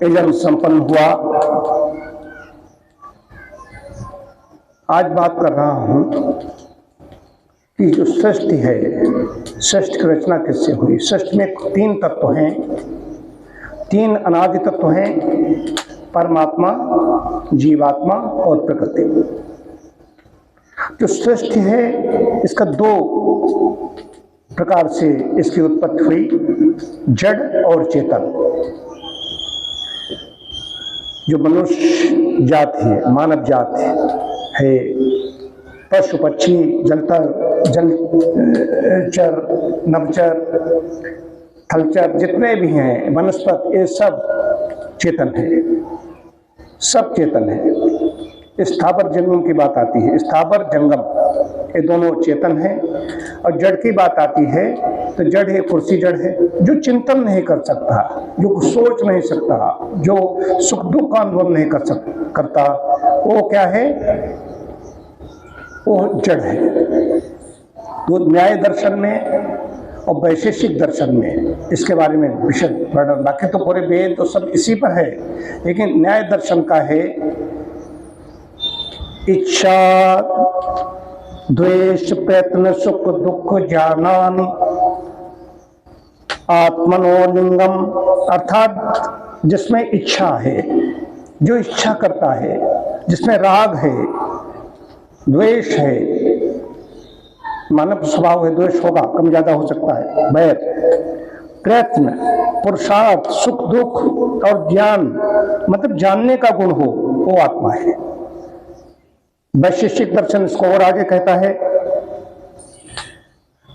यज्ञ संपन्न हुआ। आज बात कर रहा हूं कि जो सृष्टि है, सृष्टि की रचना किससे हुई। सृष्टि में 3 तत्व हैं, 3 अनादि तत्व हैं, परमात्मा, जीवात्मा और प्रकृति। जो सृष्टि है इसका 2 प्रकार से इसकी उत्पत्ति हुई, जड़ और चेतन। जो मनुष्य जाति है, मानव जाति है, पशु पक्षी, जलचर, नभचर, थलचर, जितने भी हैं, वनस्पति, ये सब चेतन है, सब चेतन है। स्थावर जंगम की बात आती है, स्थावर जंगम ये दोनों चेतन हैं। और जड़ की बात आती है तो जड़ है, कुर्सी जड़ है, जो चिंतन नहीं कर सकता, जो सोच नहीं सकता, जो सुख दुख का अनुभव नहीं करता, वो क्या है, वो जड़ है। तो न्याय दर्शन में और वैशेषिक दर्शन में इसके बारे में विशद वर्णन, बाकी तो पूरे वेद तो सब इसी पर है, लेकिन न्याय दर्शन का है इच्छा, द्वेष, प्रयत्न, सुख दुख, ज्ञानान आत्मनोलिंगम, अर्थात जिसमें इच्छा है, जो इच्छा करता है, जिसमें राग है, द्वेष है, मानव स्वभाव है, द्वेष होगा, कम ज्यादा हो सकता है, बैर, प्रयत्न, पुरुषार्थ, सुख दुख और ज्ञान, मतलब जानने का गुण हो, वो आत्मा है। वैशेषिक दर्शन इसको और आगे कहता है।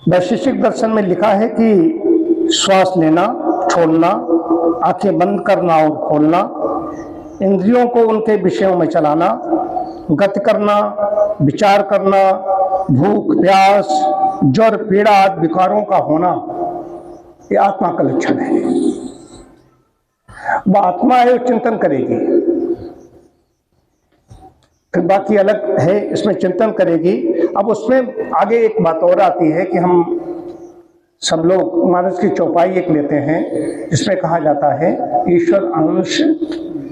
वैशेषिक दर्शन में लिखा है कि श्वास लेना, छोड़ना, आंखें बंद करना और खोलना, इंद्रियों को उनके विषयों में चलाना, गति करना, विचार करना, भूख प्यास, ज्वर पीड़ा आदि विकारों का होना, ये आत्मा का लक्षण है। वह आत्मा है, वो चिंतन करेगी। फिर बाकी अलग है, इसमें चिंतन करेगी। अब उसमें आगे एक बात और आती है कि हम सब लोग मानस की चौपाई एक लेते हैं, जिसमें कहा जाता है ईश्वर अंश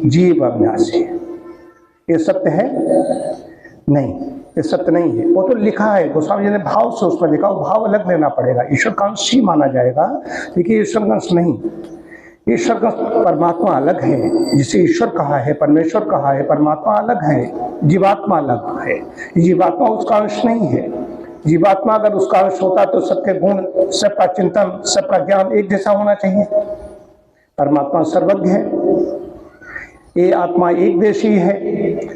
जीव अविनाशी। ये सत्य है? नहीं, ये सत्य नहीं है। वो तो लिखा है, गोस्वामी जी ने भाव से उस पर लिखा, वो भाव अलग लेना पड़ेगा। ईश्वर का अंश ही माना जाएगा, लेकिन ईश्वर का अंश नहीं। ईश्वर का परमात्मा अलग है, जिसे ईश्वर कहा है, परमेश्वर कहा है, परमात्मा अलग है, जीवात्मा अलग है। जीवात्मा उसका अंश नहीं है। जीवात्मा अगर उसका अंश होता तो सबके गुण, सबका चिंतन, सबका ज्ञान एक जैसा होना चाहिए। परमात्मा सर्वज्ञ है, ये आत्मा एक देशी है।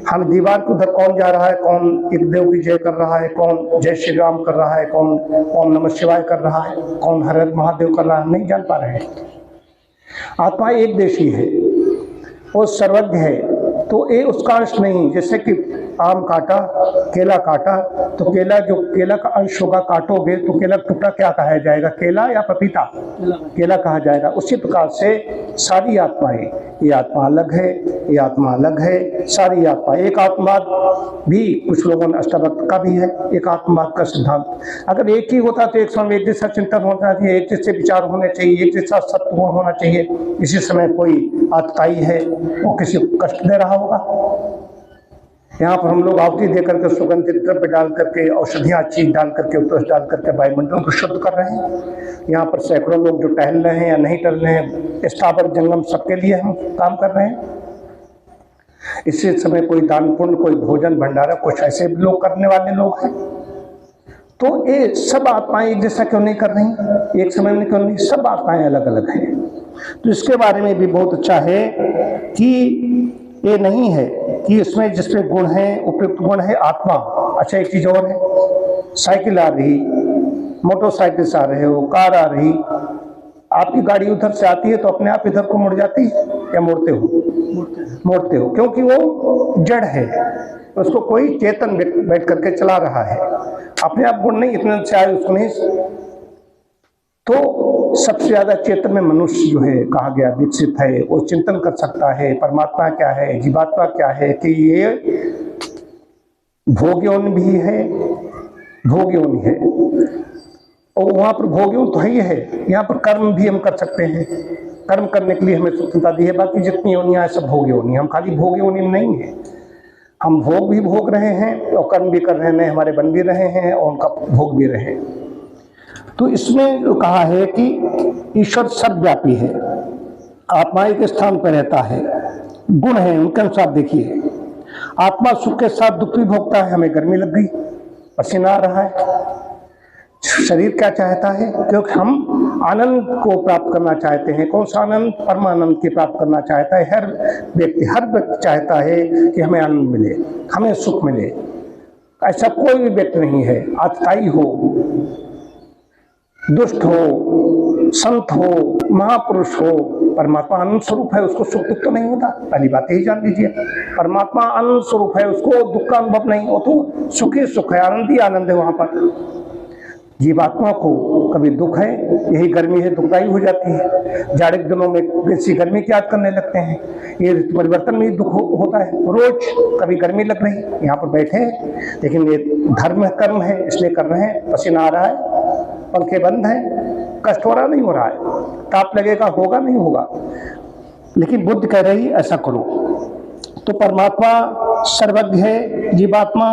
हम दीवार के उधर कौन जा रहा है, कौन एक देव की जय कर रहा है, कौन जय श्री राम कर रहा है, कौन ओम नमः शिवाय कर रहा है, कौन हर हर महादेव कर रहा है, नहीं जान पा रहे हैं। आत्मा एक देशी है, वो सर्वज्ञ है, तो ये उसका अंश नहीं। जैसे कि आम काटा, केला काटा, तो केला का अंश होगा, काटोगे तो केला टुकड़ा क्या कहा जाएगा, केला या पपीता? केला कहा जाएगा। उसी प्रकार से सारी आत्माएं, ये आत्मा अलग है, ये आत्मा अलग है, सारी आत्मा एक आत्मवाद भी कुछ लोगों ने अष्टावक्र का भी है, एक आत्मवाद का सिद्धांत। अगर एक ही होता तो एक समय एक जैसा चिंतन होना चाहिए, एक जैसे विचार होने चाहिए, एक जैसा सत्य होना चाहिए। इसी समय कोई आतताई है, वो किसी को कष्ट दे रहा होगा। यहाँ पर हम लोग आहुति देकर के, सुगंधित द्रव्य डाल करके, औषधियाँ चीज डाल करके, उत्कृष्ट डाल करके वायुमंडल को शुद्ध कर रहे हैं। यहाँ पर सैकड़ों लोग जो टहल रहे हैं या नहीं टहल रहे हैं, स्थावर जंगम सबके लिए हम काम कर रहे हैं। इसी समय कोई दान पुण्य, कोई भोजन भंडारा, कुछ ऐसे लोग करने वाले लोग हैं। तो ये सब आत्माएं एक जैसा क्यों नहीं कर रही, एक समय में क्यों नहीं? सब आत्माएं अलग अलग हैं। तो इसके बारे में भी बहुत अच्छा है कि ये नहीं है कि इसमें जिसमें गुण है, उपयुक्त गुण है आत्मा। अच्छा, एक चीज और है, साइकिल आ रही, मोटरसाइकिल से आ रहे हो, कार आ रही, आपकी गाड़ी उधर से आती है तो अपने आप इधर को मुड़ जाती है या मोड़ते हो? मोड़ते हो, क्योंकि वो जड़ है, उसको कोई चेतन बैठ करके चला रहा है। अपने आप गुण नहीं, इतने से आए उसको नहीं। तो सबसे ज्यादा चेतन में मनुष्य जो है कहा गया विकसित है, वो चिंतन कर सकता है परमात्मा क्या है, जीवात्मा क्या है, कि ये भोग्योन भी है, भोग्योन है, और वहां पर भोग्योन तो ही है, यहाँ पर कर्म भी हम कर सकते हैं। कर्म करने के लिए हमें स्वतंत्रता दी है। बाकी जितनी योनियां हैं सब भोग योनि, हम खाली भोग योनि नहीं है, हम भोग भी भोग रहे हैं और कर्म भी कर रहे हैं, हमारे बन भी रहे हैं और उनका भोग भी रहे हैं। तो इसमें जो कहा है कि ईश्वर सर्वव्यापी है, आत्मा एक स्थान पर रहता है, गुण है उनके अनुसार। देखिए आत्मा सुख के साथ दुख भी भोगता है, हमें गर्मी लग गई, पसीना आ रहा है, शरीर क्या चाहता है, क्योंकि हम आनंद को प्राप्त करना चाहते हैं। कौन सा आनंद? परमानंद की प्राप्त करना चाहता है हर व्यक्ति चाहता है कि हमें आनंद मिले, हमें सुख मिले। ऐसा कोई भी व्यक्ति नहीं है, अस्थाई हो, दुष्ट हो, संत हो, महापुरुष हो, परमात्मा आनंद स्वरूप है, उसको सुख दुख तो नहीं होता। पहली बात यही जान लीजिए, परमात्मा आनंद स्वरूप है, उसको दुख का अनुभव नहीं हो, तो सुख ही सुख है, आनंद ही आनंद है वहां पर। जीवात्मा को कभी दुख है, यही गर्मी है दुखदायी हो जाती है, जाड़े के दिनों में किसी गर्मी की याद करने लगते हैं, ये परिवर्तन में दुख होता है। रोज कभी गर्मी लग रही, यहाँ पर बैठे हैं लेकिन ये धर्म कर्म है इसलिए कर रहे हैं, पसीना आ रहा है, पंखे बंद हैं, कष्ट हो रहा नहीं हो रहा है, ताप लगेगा, होगा नहीं होगा, लेकिन बुद्ध कह रही ऐसा करो। तो परमात्मा सर्वज्ञ है, जीवात्मा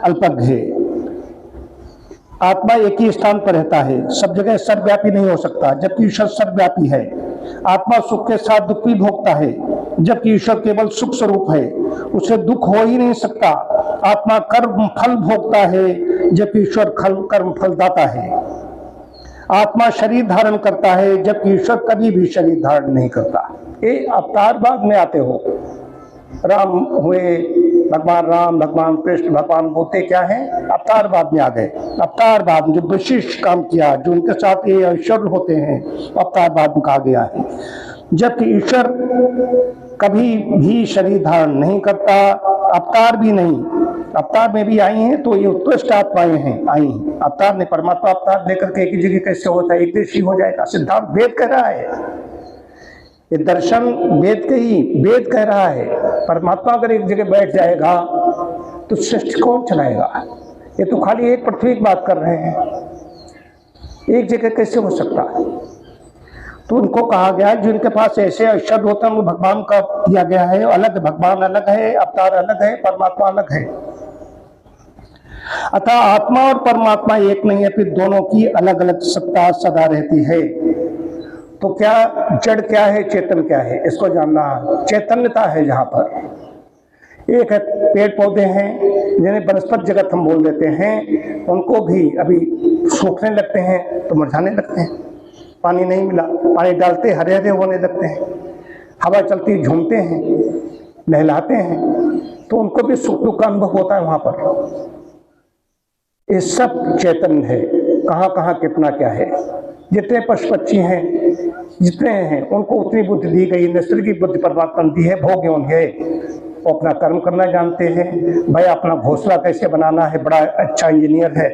अल्पज्ञ है। आत्मा एक ही स्थान पर रहता है, सब जगह सर्वव्यापी नहीं हो सकता, जबकि ईश्वर सर्वव्यापी है। आत्मा सुख के साथ दुख भी भोगता है, जबकि ईश्वर केवल सुख स्वरूप है, उसे दुख हो ही नहीं सकता। आत्मा कर्म फल भोगता है, जबकि ईश्वर कर्म फल दाता है। आत्मा शरीर धारण करता है, जबकि ईश्वर कभी भी शरीर धारण नहीं करता। ये अवतारवाद में आते हो, राम हुए, भगवान राम, भगवान कृष्ण, भगवान बुद्ध क्या है? अवतारवाद में आ गए। अवतारवाद जो विशिष्ट काम किया, जो उनके साथ ये ईश्वर होते हैं, अवतारवाद में कहा गया है। जबकि ईश्वर कभी भी शरीर धारण नहीं करता, अवतार भी नहीं। अवतार में भी आई हैं तो ये उत्कृष्ट आत्माएं हैं, आई हैं। अवतार ने परमात्मा अवतार लेकर के एक ही जगह कैसे होता है? एक देशी हो जाएगा। सिद्धांत वेद कह रहा है, ये दर्शन वेद कह रहा है। परमात्मा अगर एक जगह बैठ जाएगा तो सृष्टि कौन चलाएगा? ये तो खाली एक पृथ्वी की बात कर रहे हैं, एक जगह कैसे हो सकता है? तो उनको कहा गया जिनके पास ऐसे अक्षर होता है, भगवान का दिया गया है अलग, भगवान अलग है, अवतार अलग है, परमात्मा अलग है। अतः आत्मा और परमात्मा एक नहीं है, फिर दोनों की अलग अलग सत्ता सदा रहती है। तो क्या जड़ क्या है, चेतन क्या है, इसको जानना। चैतन्यता है जहां पर एक है, पेड़ पौधे हैं जिन्हें वनस्पत जगत हम बोल देते हैं, उनको भी अभी सूखने लगते हैं तो मुरझाने लगते हैं, पानी नहीं मिला, पानी डालते हरे हरे होने लगते हैं, हवा चलती झूमते हैं, लहलाते हैं, तो उनको भी सुख दुख का अनुभव होता है वहां पर। ये सब चैतन्य है। कहाँ कहाँ कितना क्या है। जितने पशु पक्षी हैं जितने हैं उनको उतनी बुद्धि दी गई, नैसर्गिक बुद्धि परमात्मा दी है, भोग योनि है। वो अपना कर्म करना जानते हैं। भाई अपना घोंसला कैसे बनाना है, बड़ा अच्छा इंजीनियर है,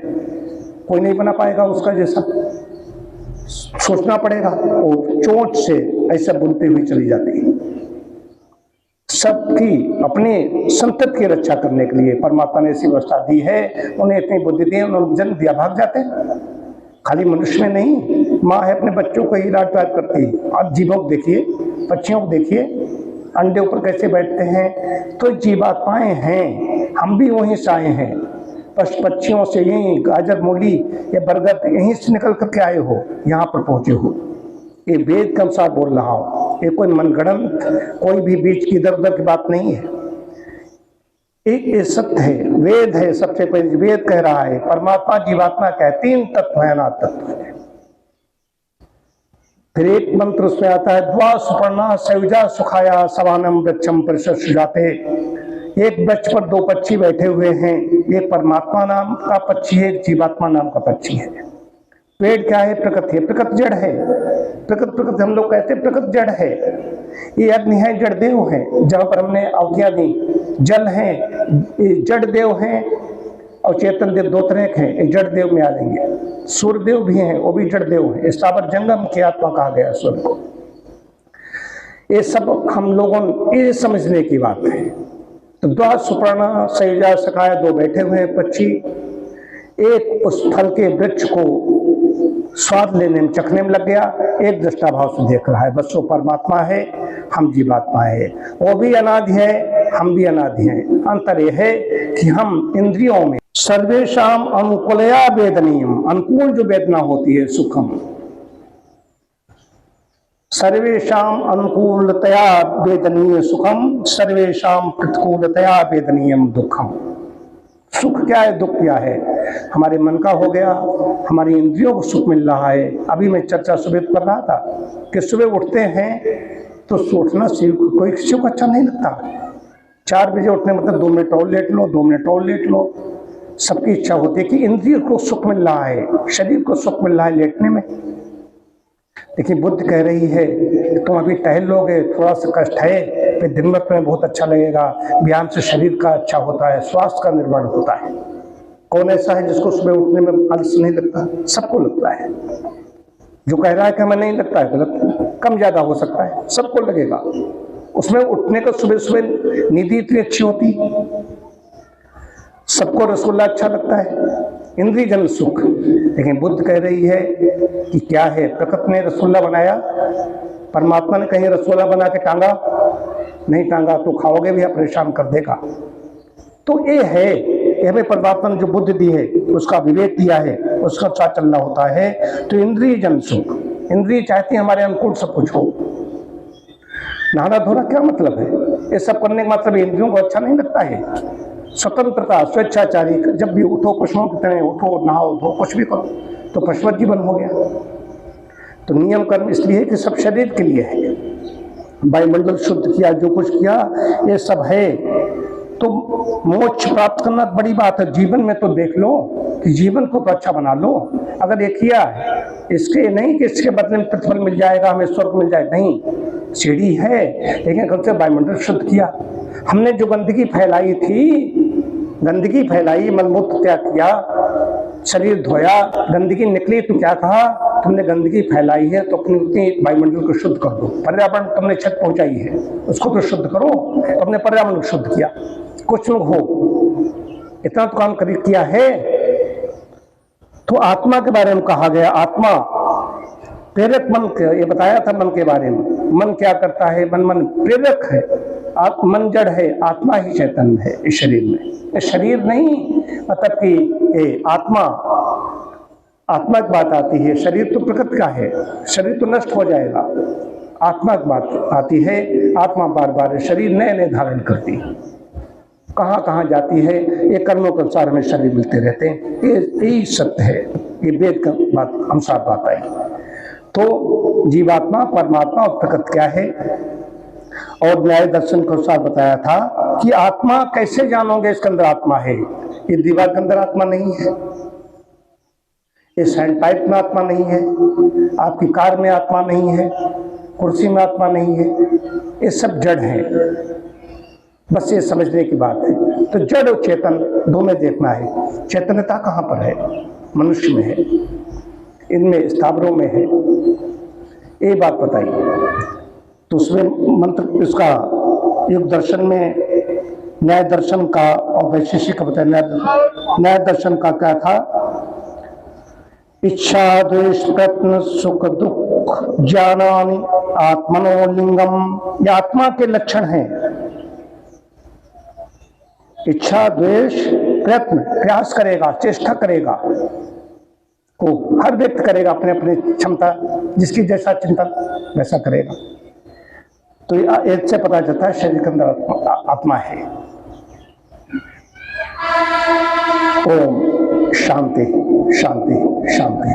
कोई नहीं बना पाएगा उसका जैसा, सोचना पड़ेगा। और चोंच से ऐसा बुनती हुई चली जाती है। सबकी अपने संतति की रक्षा करने के लिए परमात्मा ने ऐसी व्यवस्था दी है, उन्हें इतनी बुद्धि दी, उन्होंने जन्म दिया, भाग जाते हैं। खाली मनुष्य में नहीं, माँ है अपने बच्चों को ही लाड प्यार करती है। आप जीवों को देखिए, पक्षियों को देखिए, अंडे ऊपर कैसे बैठते हैं। तो जीवात्माएं हैं, हम भी वहीं से आए हैं, पशु पक्षियों से, यहीं गाजर मूली या बरगद यहीं से निकल करके आए हो, यहाँ पर पहुंचे हो। ये वेद के अनुसार बोल रहा हूँ, ये कोई मनगढ़ंत कोई भी बीच की इधर उधर की बात नहीं है। एक ये सत्य है, वेद है। सबसे पहले वेद कह रहा है परमात्मा जीवात्मा क्या है, तीन तत्व है, अनाद तत्व है। फिर एक मंत्र उसमें आता है, द्वा सुपर्णा सयुजा सुखाया सवानम वृक्षम परिषद सुजाते। एक वृक्ष पर दो पक्षी बैठे हुए हैं, एक परमात्मा नाम का पक्षी है, एक जीवात्मा नाम का पक्षी है। पेड़ क्या है? प्रकृति है, प्रकृति जड़ है। प्रकृति हम लोग कहते हैं प्रकृति जड़ है। ये अग्नि है, जड़ देव है, जहां पर हमने आहुतियां दी। जल है, ये जड़ देव हैं, और चेतन देव दो तरह के हैं, ये जड़ देव में आ जाएंगे। सूर्य देव भी हैं, वो भी जड़ देव है। स्थावर जंगम की आत्मा कहा गया सूर्य को। ये सब हम लोगों ये समझने की बात है। तो द्वा सुपर्णा सयुजा सखाया, दो बैठे हुए हैं पक्षी, एक उस फल के वृक्ष को स्वाद लेने में, चखने में लग गया, एक दृष्टा भाव से देख रहा है, बस वो परमात्मा है, हम जीवात्मा है। वो भी अनादि है, हम भी अनादि हैं। अंतर यह है कि हम इंद्रियों में सर्वेशाम अनुकूलया वेदनीयम, अनुकूल जो वेदना होती है सुखम, सर्वेशाम अनुकूलतया वेदनीय सुखम, सर्वेशाम प्रतिकूलतया वेदनीयम दुखम। सुख क्या है, दुख क्या है? हमारे मन का हो गया, हमारी इंद्रियों को सुख मिल रहा है। अभी मैं चर्चा सुबह कर रहा था कि सुबह उठते हैं तो सोचना कोई किसी को अच्छा नहीं लगता। 4 बजे उठने मतलब 2 मिनट और लेट लो, 2 मिनट और लेट लो। सबकी इच्छा होती है कि इंद्रिय को सुख मिल रहा है, शरीर को सुख मिल रहा है लेटने में। लेकिन बुद्ध कह रही है तुम अभी टहल लोगे, थोड़ा सा कष्ट है, फिर दिन में तुम्हें बहुत अच्छा लगेगा। व्यायाम से शरीर का अच्छा होता है, स्वास्थ्य का निर्माण होता है। कौन ऐसा है जिसको सुबह उठने में आलस नहीं लगता? सबको लगता है। जो कह रहा है कि हमें नहीं लगता है गलत, कम ज्यादा हो सकता है, सबको लगेगा। उसमें उठने का सुबह सुबह नींद इतनी अच्छी होती, सबको रसगुल्ला अच्छा लगता है, इंद्रिय जन सुख। लेकिन बुद्ध कह रही है कि क्या है, प्रकृति ने रसगुल्ला बनाया, परमात्मा ने कहीं रसगुल्ला बना के टांगा? नहीं टांगा, तो खाओगे भी परेशान कर देगा। तो ये है, हमें परमात्मा ने जो बुद्धि दी है, उसका विवेक दिया है, उसका साथ चलना होता है। तो इंद्रिय जन सुख, इंद्रिय चाहती है हमारे अनुकूल सब कुछ हो। नहाना धोना क्या मतलब है? ये सब करने का मतलब इंद्रियों को अच्छा नहीं लगता है। स्वतंत्रता, स्वेच्छाचारी, जब भी उठो पशुओं की तरह उठो, नहाओ धो, कुछ भी करो, तो पशुवत जीवन हो गया। तो नियम कर्म इसलिए कि सब शरीर के लिए है। वायुमंडल शुद्ध किया, जो कुछ किया, ये सब है। तो मोक्ष प्राप्त करना बड़ी बात है। जीवन में तो देख लो कि जीवन को तो अच्छा बना लो। अगर ये किया है, इसके नहीं कि इसके बदले में प्रतिफल मिल जाएगा, हमें स्वर्ग मिल जाए, नहीं, सीढ़ी है, लेकिन कम से वायुमंडल शुद्ध किया। हमने जो गंदगी फैलाई थी, गंदगी फैलाई, मलमूत्र त्याग किया, शरीर धोया, गंदगी निकली तो क्या कहा, तुमने गंदगी फैलाई है तो अपनी उतनी वायुमंडल को शुद्ध कर दो। पर्यावरण तुमने छत पहुंचाई है, उसको तो शुद्ध करो। अपने पर्यावरण को शुद्ध किया। कुछ लोग हो इतना तो काम किया है। तो आत्मा के बारे में कहा गया, आत्मा प्रेरक मन, ये बताया था मन के बारे में। मन क्या करता है? मन प्रेरक है। मन जड़ है, आत्मा ही चैतन्य है इस शरीर में। ये शरीर नहीं, मतलब कि ये आत्मा की बात आती है। शरीर तो प्रकृति का है, शरीर तो नष्ट हो जाएगा। आत्मा की बात आती है। आत्मा बार बार शरीर नए नए धारण करती है, कहाँ कहाँ जाती है, ये कर्मों के अनुसार हमें शरीर मिलते रहते हैं। यही सत्य है, ये वेद का बात अनुसार बात आई। तो जीवात्मा, परमात्मा और प्रकृति क्या है, और न्याय दर्शन के अनुसार बताया था कि आत्मा कैसे जानोगे इसके अंदर आत्मा है। ये दीवार के अंदर आत्मा नहीं है, ये सैंड पाइप में आत्मा नहीं है, आपकी कार में आत्मा नहीं है, कुर्सी में आत्मा नहीं है, ये सब जड़ है। बस ये समझने की बात है। तो जड़ और चेतन दोनों देखना है। चैतन्यता कहाँ पर है? मनुष्य में है, इनमें स्थावरों में है, ये बात बताइए। तो उसमें मंत्र, इसका योग दर्शन में न्याय दर्शन का और वैशेषिक बताया। न्याय दर्शन का क्या था? इच्छा द्वेष प्रयत्न सुख दुख ज्ञानानि आत्मनो लिंगम, ये आत्मा के लक्षण हैं। इच्छा द्वेष प्रयत्न, प्रयास करेगा, चेष्टा करेगा, को हर व्यक्ति करेगा अपने अपने क्षमता, जिसकी जैसा चिंतन वैसा करेगा। तो इससे पता चलता है शरीर के अंदर आत्मा है। ओम शांति शांति शांति।